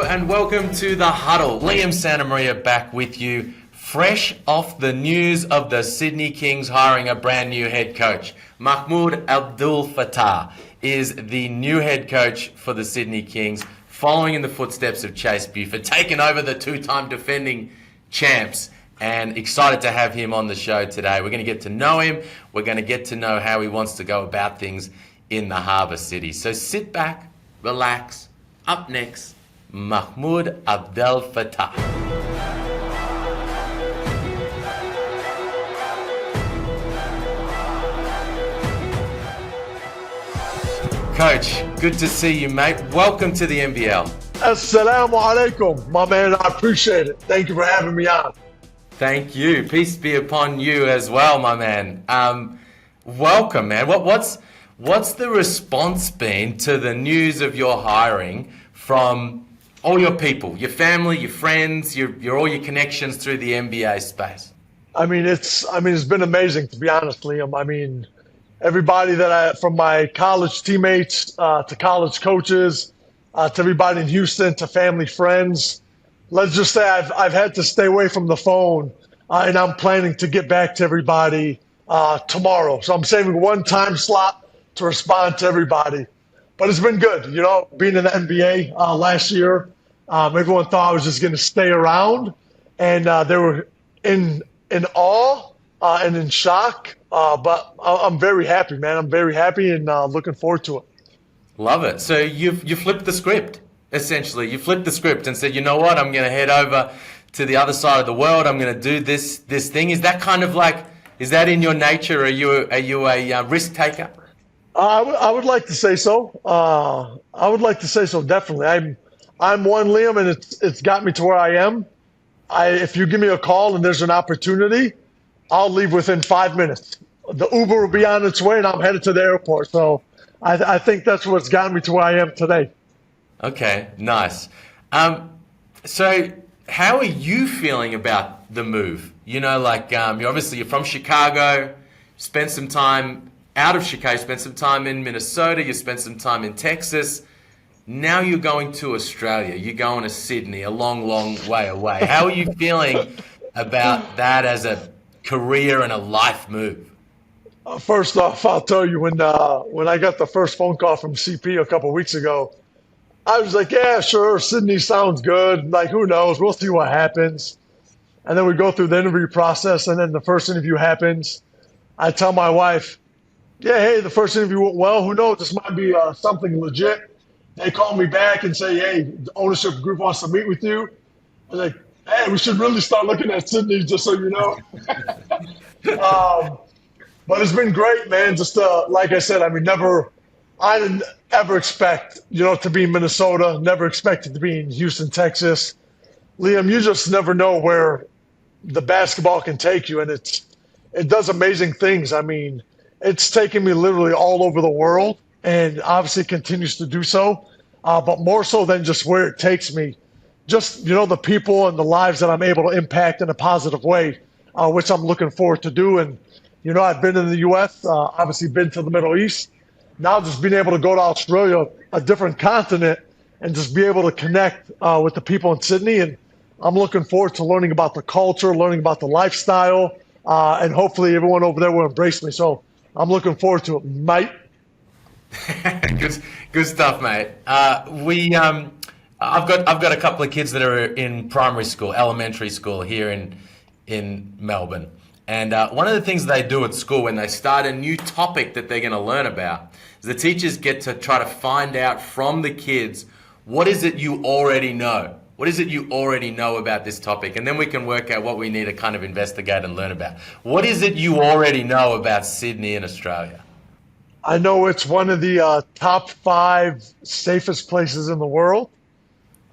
and welcome to the Huddle. Liam Santamaria back with you, fresh off the news of the Sydney Kings hiring a brand new head coach. Mahmoud Abdelfattah is the new head coach for the Sydney Kings, following in the footsteps of Chase Buford, taking over the two-time defending champs, and excited to have him on the show today. We're going to get to know him. We're going to get to know how he wants to go about things in the Harbour City. So sit back, relax. Up next, Mahmoud Abdelfattah. Coach, good to see you, mate. Welcome to the NBL. Assalamu alaikum, my man. I appreciate it. Thank you for having me on. Thank you. Peace be upon you as well, my man. Welcome, man. What's the response been to the news of your hiring from all your people, your family, your friends, your all your connections through the NBA space? It's been amazing, to be honest, Liam. Everybody from my college teammates to college coaches, to everybody in Houston, to family, friends. Let's just say I've had to stay away from the phone, and I'm planning to get back to everybody tomorrow. So I'm saving one time slot to respond to everybody. But it's been good, being in the NBA last year. Everyone thought I was just going to stay around, and they were in awe and in shock. But I'm very happy, man. I'm very happy and looking forward to it. Love it. So you flipped the script, essentially. You flipped the script and said, you know what, I'm going to head over to the other side of the world. I'm going to do this thing. Is that kind of is that in your nature? Are you a risk taker? I would like to say so. I would like to say so, definitely. I'm one, Liam, and it's got me to where I am. If you give me a call and there's an opportunity, I'll leave within 5 minutes. The Uber will be on its way, and I'm headed to the airport. So I think that's what's gotten me to where I am today. Okay, nice. So how are you feeling about the move? You're obviously you're from Chicago, spent some time out of Chicago, spent some time in Minnesota, you spent some time in Texas. Now you're going to Australia. You're going to Sydney, a long, long way away. How are you feeling about that as a career and a life move? First off, I'll tell you, when I got the first phone call from CP a couple of weeks ago, I was like, yeah, sure, Sydney sounds good. Who knows? We'll see what happens. And then we go through the interview process, and then the first interview happens. I tell my wife, yeah, hey, the first interview went well. Who knows? This might be something legit. They call me back and say, hey, the ownership group wants to meet with you. I was like, hey, we should really start looking at Sydney, just so you know. But it's been great, man. Just like I said, I didn't ever expect, to be in Minnesota. Never expected to be in Houston, Texas. Liam, you just never know where the basketball can take you, and it does amazing things. It's taken me literally all over the world, and obviously continues to do so. But more so than just where it takes me, just, the people and the lives that I'm able to impact in a positive way, which I'm looking forward to do. And, I've been in the U.S., obviously been to the Middle East. Now just being able to go to Australia, a different continent, and just be able to connect with the people in Sydney. And I'm looking forward to learning about the culture, learning about the lifestyle, and hopefully everyone over there will embrace me. So I'm looking forward to it, mate. Good stuff, mate. I've got a couple of kids that are in primary school, elementary school here in Melbourne. And one of the things they do at school when they start a new topic that they're going to learn about is the teachers get to try to find out from the kids, what is it you already know? What is it you already know about this topic? And then we can work out what we need to kind of investigate and learn about. What is it you already know about Sydney and Australia? I know it's one of the top 5 safest places in the world,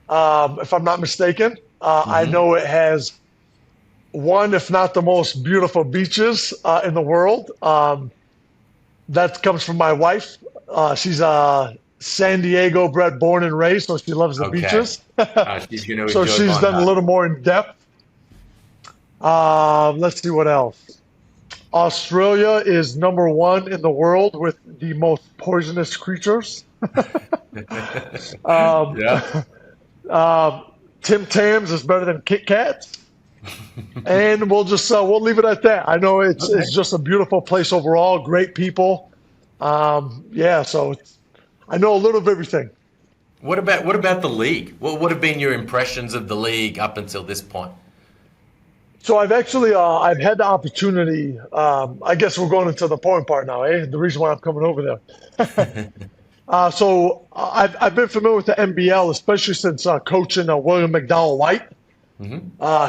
if I'm not mistaken. I know it has one, if not the most beautiful beaches in the world. That comes from my wife. She's San Diego bred, born and raised, so she loves the beaches. So she's done a little more in depth. Let's see what else. Australia is number 1 in the world with the most poisonous creatures. Tim Tams is better than Kit Kats, and we'll leave it at that. I know it's Okay. just a beautiful place overall, great people. Yeah, so I know a little of everything. What about the league? What would have been your impressions of the league up until this point? So I've had the opportunity. I guess we're going into the point part now, eh? The reason why I'm coming over there. I've been familiar with the NBL, especially since coaching William McDowell White.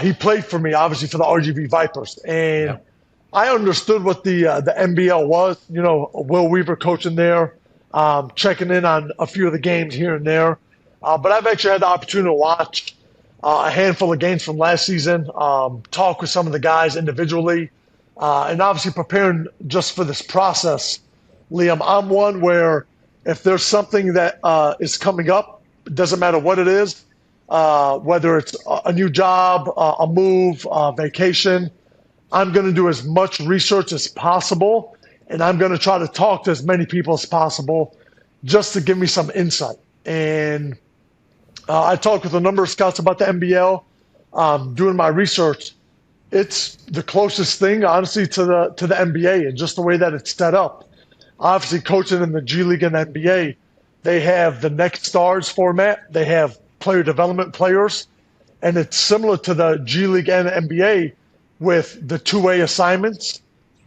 He played for me, obviously, for the RGV Vipers, Yeah. and I understood what the NBL was. You know, Will Weaver coaching there, checking in on a few of the games here and there. But I've actually had the opportunity to watch a handful of games from last season, talk with some of the guys individually, and obviously preparing just for this process. Liam, I'm one where if there's something that is coming up, it doesn't matter what it is, whether it's a new job, a move, vacation, I'm going to do as much research as possible, and I'm going to try to talk to as many people as possible just to give me some insight. And I talked with a number of scouts about the NBL, doing my research. It's the closest thing, honestly, to the NBA and just the way that it's set up. Obviously, coaching in the G League and NBA, they have the Next Stars format. They have player development players, and it's similar to the G League and NBA with the two-way assignments,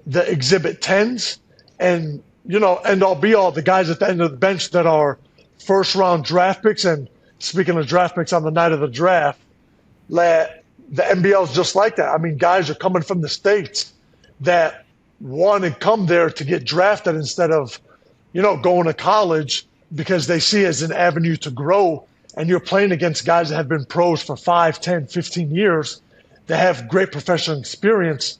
the Exhibit 10s, and end all be all the guys at the end of the bench that are first-round draft picks. And speaking of draft picks on the night of the draft, the NBL is just like that. I mean, guys are coming from the States that want to come there to get drafted instead of, going to college because they see it as an avenue to grow. And you're playing against guys that have been pros for 5, 10, 15 years that have great professional experience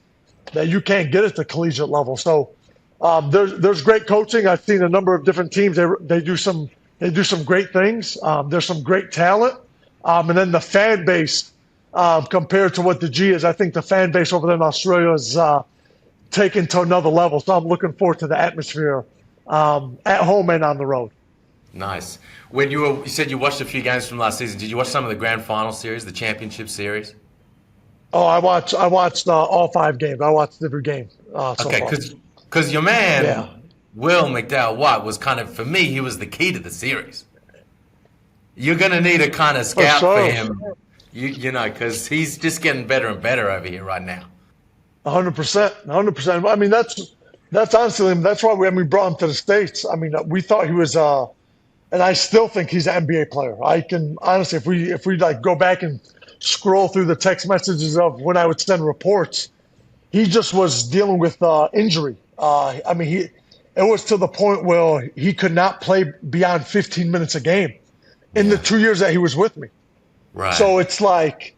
that you can't get at the collegiate level. So there's great coaching. I've seen a number of different teams. They do some great things. There's some great talent, and then the fan base compared to what the G is. I think the fan base over there in Australia is taken to another level. So I'm looking forward to the atmosphere at home and on the road. Nice. When you said you watched a few games from last season, did you watch some of the grand final series, the championship series? Oh, I watched all 5 games. I watched every game so Okay, far. because your man Yeah, Will McDowell White was kind of, for me, he was the key to the series. You're gonna need a kind of for scout for sure. him, because he's just getting better and better over here right now. 100%, 100%. I mean, that's honestly, that's why we brought him to the States. I mean, we thought he was, and I still think he's an NBA player. I can honestly, if we like go back and scroll through the text messages of when I would send reports, he just was dealing with injury. I mean, it was to the point where he could not play beyond 15 minutes a game in the Yeah. 2 years that he was with me. Right. So it's like,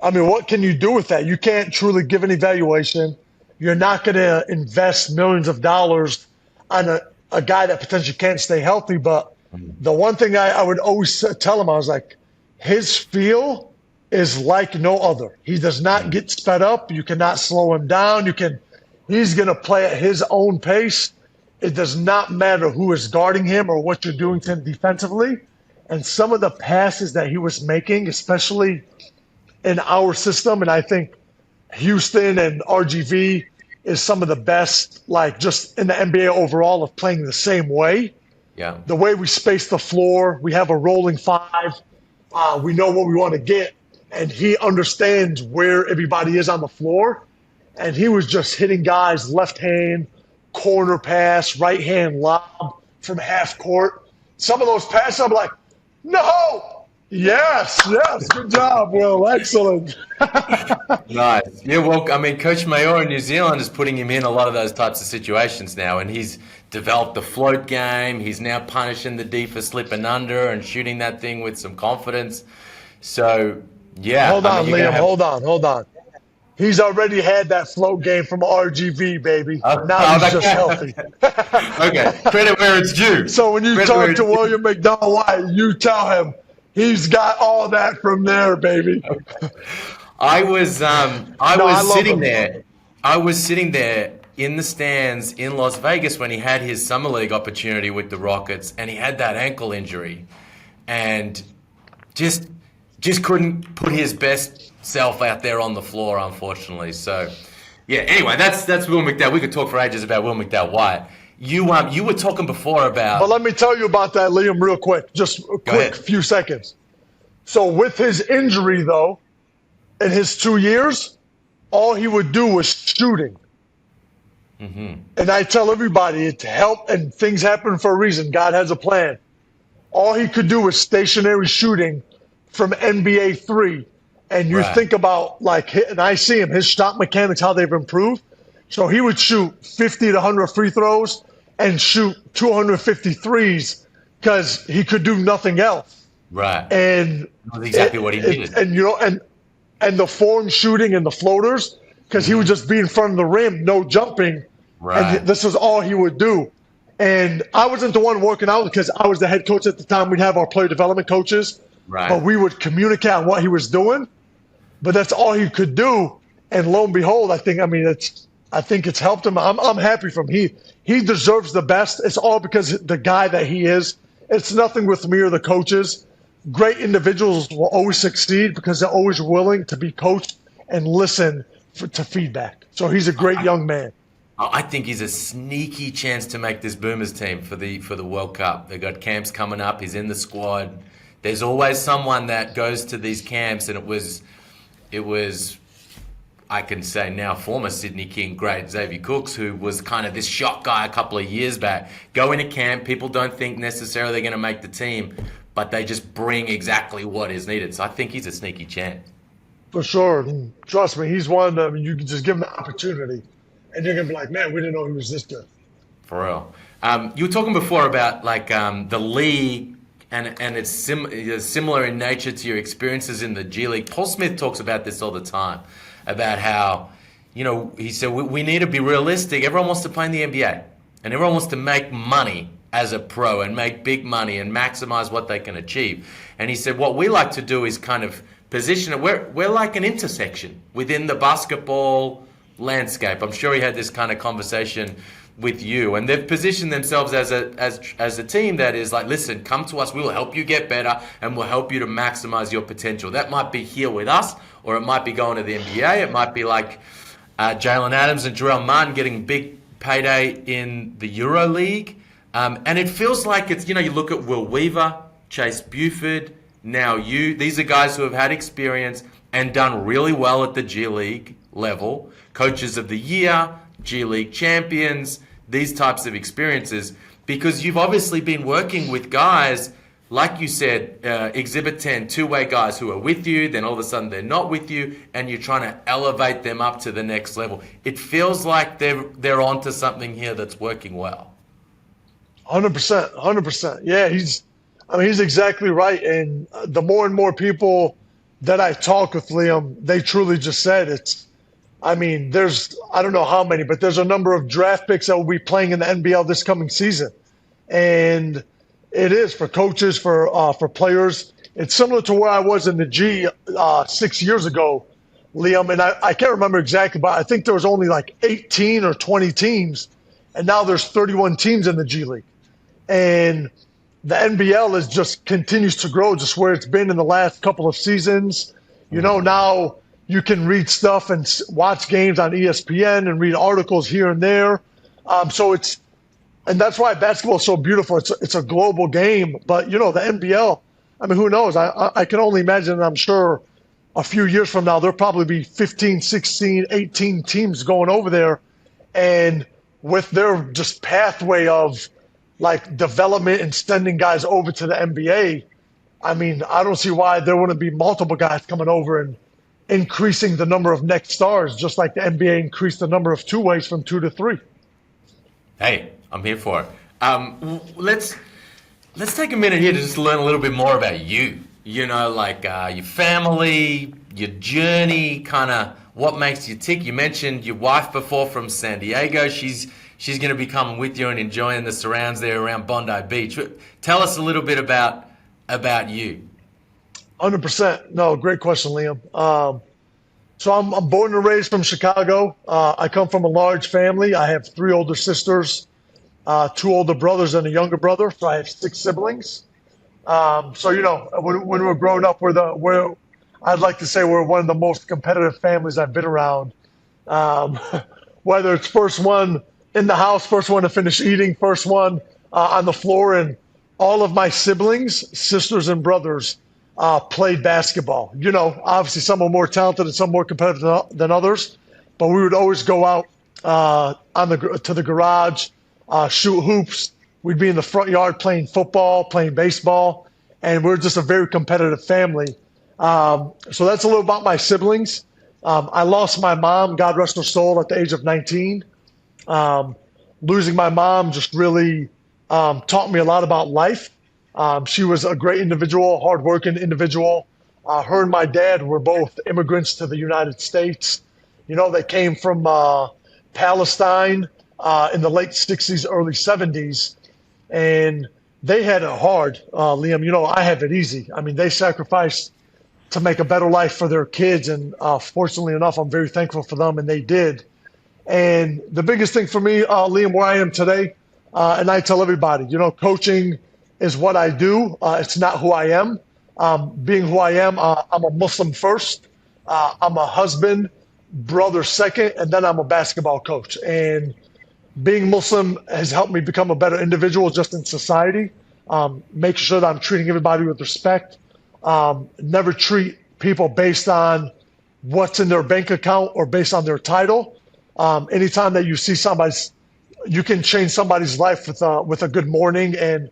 I mean, what can you do with that? You can't truly give an evaluation. You're not going to invest millions of dollars on a guy that potentially can't stay healthy. But the one thing I would always tell him, I was like, his feel is like no other. He does not get sped up. You cannot slow him down. He's going to play at his own pace. It does not matter who is guarding him or what you're doing to him defensively. And some of the passes that he was making, especially in our system, and I think Houston and RGV is some of the best, like just in the NBA overall, of playing the same way. Yeah. The way we space the floor, we have a rolling 5. We know what we want to get, and he understands where everybody is on the floor. And he was just hitting guys left hand, corner pass, right hand lob from half court. Some of those passes, I'm like, no, yes, good job, Will, excellent. Nice. Yeah, well, I mean, Coach Mayor in New Zealand is putting him in a lot of those types of situations now, and he's developed the float game. He's now punishing the D for slipping under and shooting that thing with some confidence. So, yeah, Hold I mean, on, you're going Liam, to have. hold on. He's already had that float game from RGV, baby. Now he's just Okay. healthy. Okay, credit where it's due. So when you Credit where talk to it's due. William McDowell White, you tell him he's got all that from there, baby. I No, I was love sitting him. there. I was sitting there in the stands in Las Vegas when he had his summer league opportunity with the Rockets, and he had that ankle injury, and just just couldn't put his best self out there on the floor, unfortunately. So, yeah. Anyway, that's Will McDowell. We could talk for ages about Will McDowell White. You were talking before But about. let me tell you about that, Liam, real quick. Just a Go quick ahead. few seconds. So with his injury, though, in his 2 years, all he would do was shooting. And I tell everybody it helped, and things happen for a reason. God has a plan. All he could do was stationary shooting from NBA three. And you Right. think about and I see him, his shot mechanics, how they've improved. So he would shoot 50 to 100 free throws and shoot 250 threes because he could do nothing else. Right. And That's exactly what he needed. and the form shooting and the floaters because he would just be in front of the rim, no jumping, Right. and this was all he would do. And I wasn't the one working out because I was the head coach at the time. We'd have our player development coaches, Right. but we would communicate on what he was doing. But that's all he could do. And lo and behold, I think it's helped him. I'm happy for him. He deserves the best. It's all because the guy that he is. It's nothing with me or the coaches. Great individuals will always succeed because they're always willing to be coached and listen to feedback. So he's a great young man. I think he's a sneaky chance to make this Boomers team for the World Cup. They've got camps coming up. He's in the squad. There's always someone that goes to these camps, and it was I can say now former Sydney King great Xavier Cooks, who was kind of this shock guy a couple of years back. Go into camp, people don't think necessarily they're going to make the team, but they just bring exactly what is needed. So I think he's a sneaky chance. For sure. And trust me, he's one. I mean, you can just give him the opportunity, and you're gonna be like, man, we didn't know he was this good. For real. You were talking before about the league, and it's similar in nature to your experiences in the G League. Paul Smith talks about this all the time, about how, he said we need to be realistic. Everyone wants to play in the NBA, and everyone wants to make money as a pro and make big money and maximize what they can achieve. And he said what we like to do is kind of position it. We're like an intersection within the basketball landscape. I'm sure he had this kind of conversation with you, and they've positioned themselves as a team that is like, listen, come to us, we'll help you get better, and we'll help you to maximize your potential. That might be here with us, or it might be going to the NBA. It might be like Jalen Adams and Jarrell Martin getting big payday in the Euro League. And it feels like it's, you look at Will Weaver, Chase Buford, now you. These are guys who have had experience and done really well at the G League level. Coaches of the Year, G League champions, these types of experiences, because you've obviously been working with guys, like you said, Exhibit 10, two-way guys who are with you, then all of a sudden they're not with you, and you're trying to elevate them up to the next level. It feels like they're onto something here that's working well. 100%, 100%. Yeah, he's exactly right. And the more and more people that I talk with, Liam, they truly just said I don't know how many, but there's a number of draft picks that will be playing in the NBL this coming season. And it is for coaches, for players. It's similar to where I was in the G 6 years ago, Liam. And I can't remember exactly, but I think there was only like 18 or 20 teams. And now there's 31 teams in the G League. And the NBL is just continues to grow, just where it's been in the last couple of seasons. Now you can read stuff and watch games on ESPN and read articles here and there. And that's why basketball is so beautiful. It's a global game. But, the NBL, who knows? I can only imagine, I'm sure a few years from now, there'll probably be 15, 16, 18 teams going over there. And with their just pathway of development and sending guys over to the NBA, I don't see why there wouldn't be multiple guys coming over and increasing the number of next stars, just like the NBA increased the number of two-ways from 2 to 3. Hey, I'm here for it. Let's take a minute here to just learn a little bit more about you. Your family, your journey, kind of what makes you tick. You mentioned your wife before from San Diego. She's going to be coming with you and enjoying the surrounds there around Bondi Beach. Tell us a little bit about you. 100%. No, great question, Liam. So I'm born and raised from Chicago. I come from a large family. I have 3 older sisters, 2 older brothers, and a younger brother. So I have 6 siblings. So when we're growing up, we're I'd like to say we're one of the most competitive families I've been around. Um, Whether it's first one in the house, first one to finish eating, first one on the floor, and all of my siblings, sisters and brothers, played basketball. Obviously some are more talented and some more competitive than others, but we would always go out to the garage, shoot hoops. We'd be in the front yard playing football, playing baseball, and we're just a very competitive family. So that's a little about my siblings. I lost my mom, God rest her soul, at the age of 19. Um, Losing my mom just really taught me a lot about life. She was a great individual, hardworking individual. Her and my dad were both immigrants to the United States. They came from Palestine in the late 60s, early 70s, and they had it hard, Liam. I have it easy. I mean, they sacrificed to make a better life for their kids, and fortunately enough, I'm very thankful for them, and they did. And the biggest thing for me, Liam, where I am today, and I tell everybody, coaching is what I do. It's not who I am. Being who I am, I'm a Muslim first. I'm a husband, brother second, and then I'm a basketball coach. And being Muslim has helped me become a better individual just in society. Make sure that I'm treating everybody with respect. Never treat people based on what's in their bank account or based on their title. Anytime that you see you can change somebody's life with a good morning. And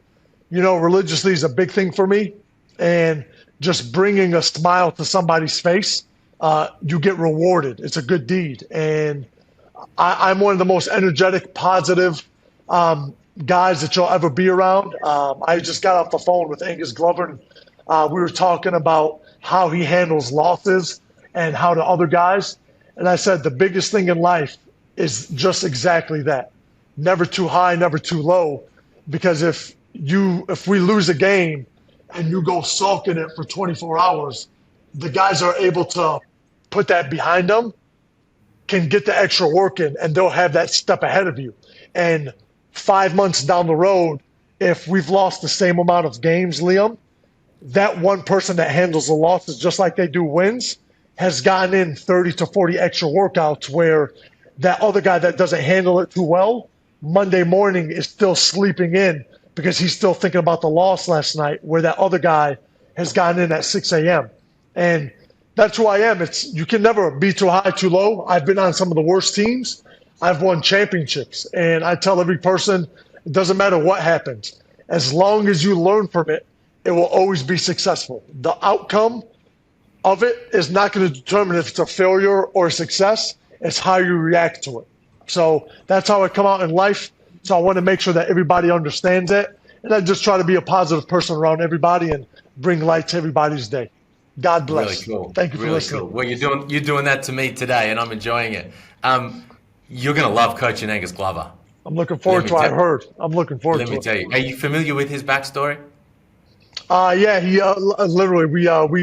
religiously is a big thing for me. And just bringing a smile to somebody's face, you get rewarded. It's a good deed. And I'm one of the most energetic, positive guys that you'll ever be around. I just got off the phone with Angus Glover, and we were talking about how he handles losses and how to other guys. And I said the biggest thing in life is just exactly that. Never too high, never too low. Because if we lose a game and you go sulk in it for 24 hours, the guys are able to put that behind them, can get the extra work in, and they'll have that step ahead of you. And 5 months down the road, if we've lost the same amount of games, Liam, that one person that handles the losses just like they do wins has gotten in 30 to 40 extra workouts, where that other guy that doesn't handle it too well, Monday morning is still sleeping in because he's still thinking about the loss last night, where that other guy has gotten in at 6 a.m. And that's who I am. You can never be too high, too low. I've been on some of the worst teams. I've won championships. And I tell every person, it doesn't matter what happens. As long as you learn from it, it will always be successful. The outcome of it is not going to determine if it's a failure or a success. It's how you react to it. So that's how I come out in life. So I want to make sure that everybody understands it. And I just try to be a positive person around everybody and bring light to everybody's day. God bless. Really cool. Thank you for Really listening. cool. Well, you're doing that to me today, and I'm enjoying it. You're going to love coaching Angus Glover. I'm looking forward to it. I heard. I'm looking forward to it. Let me tell you. Are you familiar with his backstory? Yeah, he literally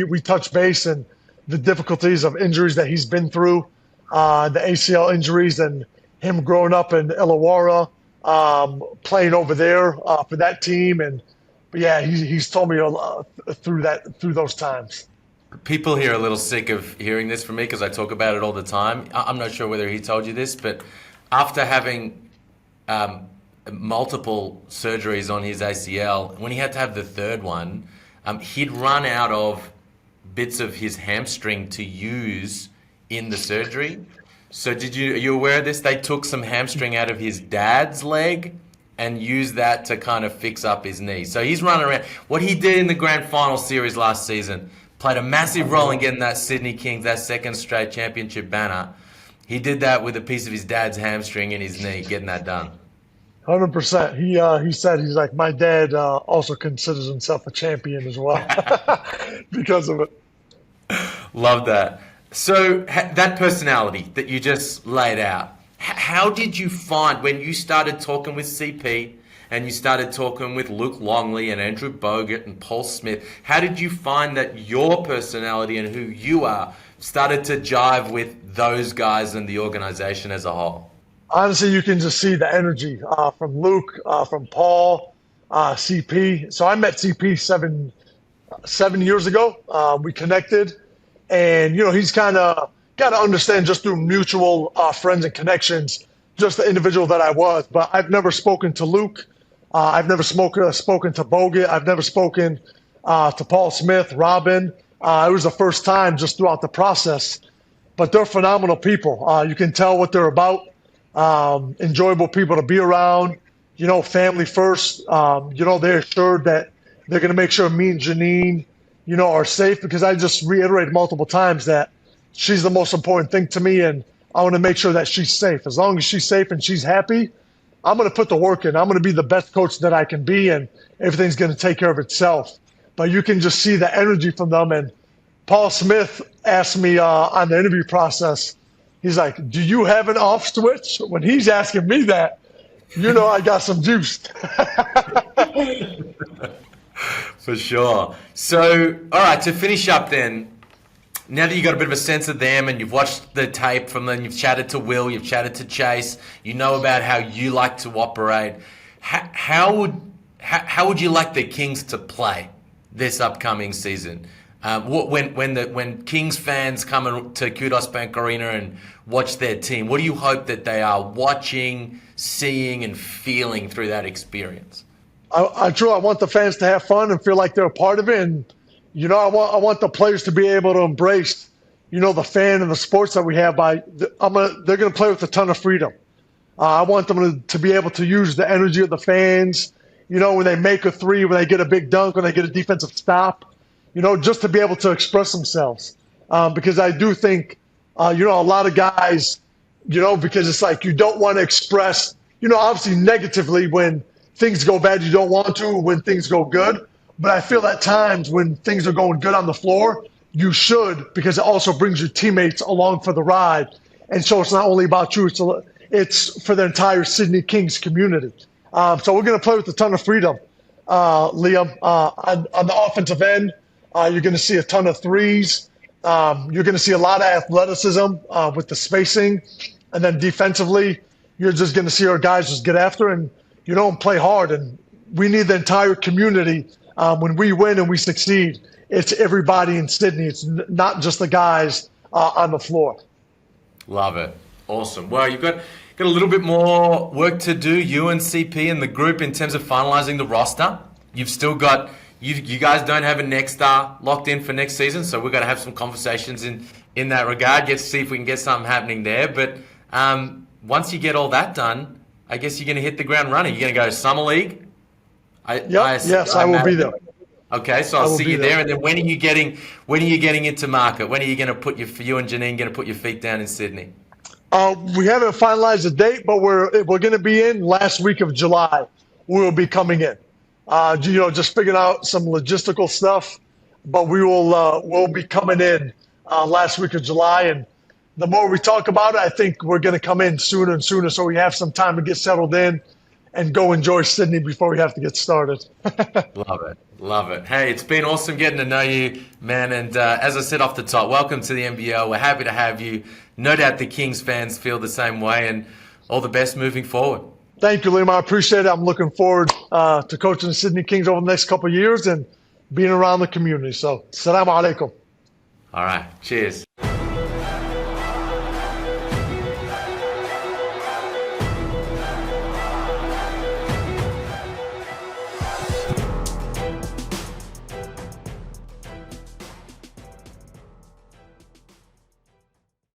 we touched base and the difficulties of injuries that he's been through, the ACL injuries, and him growing up in Illawarra, playing over there for that team, but yeah, he's told me a lot through those times. People here are a little sick of hearing this from me because I talk about it all the time. I'm not sure whether he told you this, but after having multiple surgeries on his ACL, when he had to have the third one, he'd run out of bits of his hamstring to use in the surgery. So are you aware of this? They took some hamstring out of his dad's leg and used that to kind of fix up his knee. So he's running around. What he did in the grand final series last season played a massive role in getting that Sydney Kings, that second straight championship banner. He did that with a piece of his dad's hamstring in his knee, getting that done. 100%. He said, he's like, my dad also considers himself a champion as well because of it. Love that. So that personality that you just laid out, how did you find when you started talking with CP and you started talking with Luke Longley and Andrew Bogut and Paul Smith, how did you find that your personality and who you are started to jive with those guys and the organization as a whole? Honestly, you can just see the energy from Luke, from Paul, CP. So I met CP 7 years ago. We connected, and he's kind of got to understand just through mutual friends and connections, just the individual that I was. But I've never spoken to Luke. I've never spoken to Bogut. I've never spoken to Paul Smith, Robin. It was the first time just throughout the process. But they're phenomenal people. You can tell what they're about. Enjoyable people to be around. Family first. They're assured that they're going to make sure me and Janine, are safe, because I just reiterated multiple times that she's the most important thing to me, and I want to make sure that she's safe. As long as she's safe and she's happy, I'm going to put the work in. I'm going to be the best coach that I can be, and everything's going to take care of itself. But you can just see the energy from them. And Paul Smith asked me on the interview process, he's like, "Do you have an off switch?" When he's asking me that, I got some juice. For sure. So, all right, to finish up then, now that you got a bit of a sense of them and you've watched the tape from them, you've chatted to Will, you've chatted to Chase, you know about how you like to operate. How would you like the Kings to play this upcoming season? When Kings fans come to Kudos Bank Arena and watch their team, what do you hope that they are watching, seeing, and feeling through that experience? I want the fans to have fun and feel like they're a part of it. And, I want the players to be able to embrace, the fan and the sports that we have they're going to play with a ton of freedom. I want them to be able to use the energy of the fans, when they make a three, when they get a big dunk, when they get a defensive stop, just to be able to express themselves. Because I do think, a lot of guys, because it's like you don't want to express, obviously negatively when things go bad, you don't want to. When things go good, but I feel at times when things are going good on the floor, you should, because it also brings your teammates along for the ride. And so it's not only about you; it's for the entire Sydney Kings community. So we're going to play with a ton of freedom, Liam. On the offensive end, you're going to see a ton of threes. You're going to see a lot of athleticism with the spacing, and then defensively, you're just going to see our guys just get after and play hard. And we need the entire community. When we win and we succeed, it's everybody in Sydney. It's not just the guys on the floor. Love it. Awesome. Well, you've got a little bit more work to do, you and CP and the group, in terms of finalizing the roster. You've still got, you guys don't have a next star locked in for next season, so we're going to have some conversations in that regard, get to see if we can get something happening there. But once you get all that done, I guess you're going to hit the ground running. You're going to go Summer League? Yes, I will be there. Okay, so I'll see you there. And then when are you getting into market? When are you going to you and Janine going to put your feet down in Sydney? We haven't finalized a date, but we're going to be in last week of July. We will be coming in. Just figuring out some logistical stuff, but we'll be coming in last week of July. And the more we talk about it, I think we're going to come in sooner and sooner, so we have some time to get settled in and go enjoy Sydney before we have to get started. Love it. Hey, it's been awesome getting to know you, man. And as I said off the top, welcome to the NBL. We're happy to have you. No doubt the Kings fans feel the same way, and all the best moving forward. Thank you, Liam. I appreciate it. I'm looking forward to coaching the Sydney Kings over the next couple of years and being around the community. So, Assalamu alaikum. All right. Cheers.